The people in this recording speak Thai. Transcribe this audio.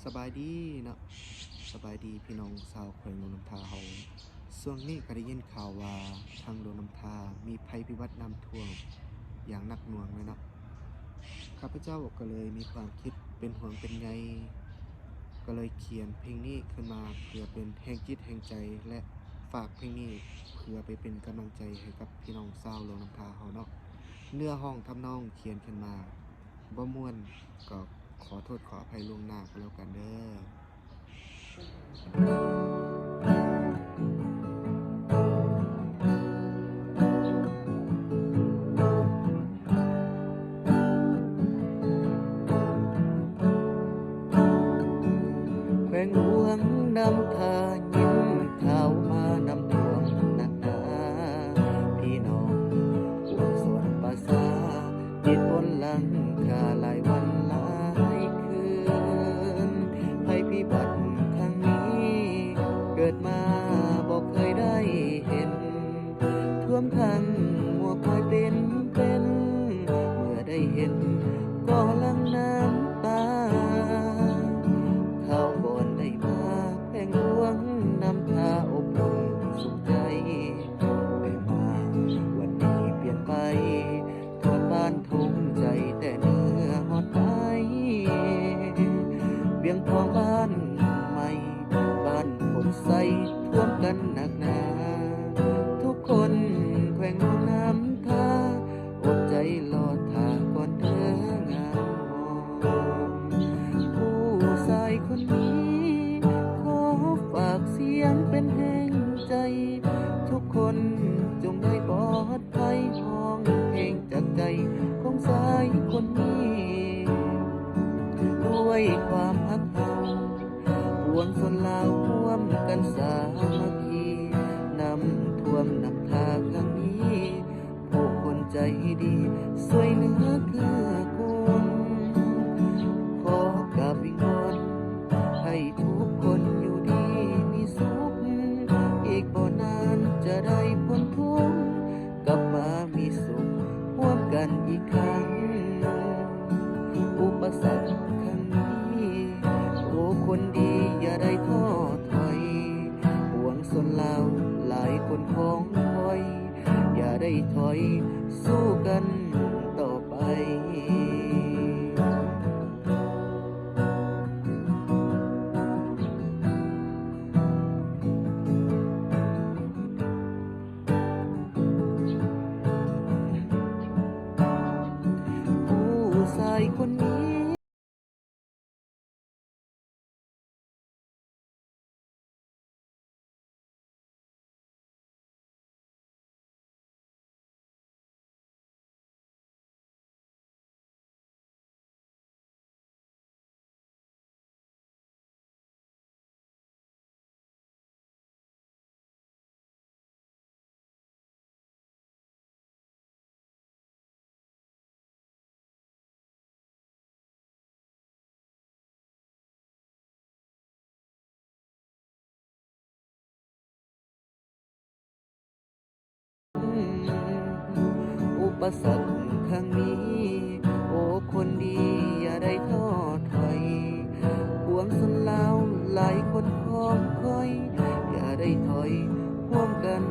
สบายดีเนาะสบายดีพี่น้องชาวแขวงโนนน้ำทาเฮาช่วงนี้ก็ได้ยินข่าวว่าทางโนนน้ำทามีภัยพิบัติน้ำท่วมอย่างหนักหน่วงเลยเนาะข้าพเจ้าก็เลยมีความคิดเป็นห่วงเป็นใยก็เลยเขียนเพลงนี้ขึ้นมาเพื่อเป็นแรงจิตแรงใจและฝากเพลงนี้เพื่อไปเป็นกำลังใจให้กับพี่น้องชาวโนนน้ำทาเฮาเนาะเนื้อห้องทำนองเขียนขึ้นมาบ่ม่วนก็ขอโทษขออภัยล่วงหน้าก็แล้วกันเด้อ แขวงหลวงนำทายิ้มข่าวมานำท่วมหนักหนาพี่น้องปวงส่วนภาษาติดบนหลังคาหลายวันหลายคืนภัยพิบัติครั้งนี้เกิดมาบอกเคยได้เห็นท่วมทั้งหัวคอยเป็นเมื่อได้เห็นก็ลังน้ำตา ข้าวก่อนได้มาแพ่งหลวงนำพาอบอุ่นสุขใจได้มาวันนี้เปลี่ยนไปทั่วบ้านทุ่งใจแต่เนื้อหอดไปเบียงทองบ้านใหม่บ้านผลใสท่วมกันหนักหนาทุกคนแขวงลงน้ำทาอดใจรอท่าก่อนเธองามมองผู้ชายคนนี้ ขอฝากเสียงเป็นแห่งใจ ทุกคนจงได้ปลอดภัยห้องเพลงจากใจของสายคนนี้ด้วยความฮักเฮาปวงชนลาวร่วมกันสามัคคีนำท่วมนำทางครั้งนี้ผู้คนใจดีสวยเหนือคือกุลขอกราบวิงวอนให้ทุกคนอยู่ดีมีสุขอีกบ่นานจะได้พ้นทุกข์กลับมามีสุขร่วมกันอีกครั้งอุปสรรคครั้งนี้โอ้คนดีอย่าได้ท้อถอยห่วงสนลาวหลายคนของคอยอย่าได้ถอยสู้กันต่อไป ผู้ชายคนนี้ อุปสรรคครั้งนี้โอ้คนดีอย่าได้ท้อถอยห่วงสนลาวหลายคนพร้อมคอยอย่าได้ถอยร่วมกัน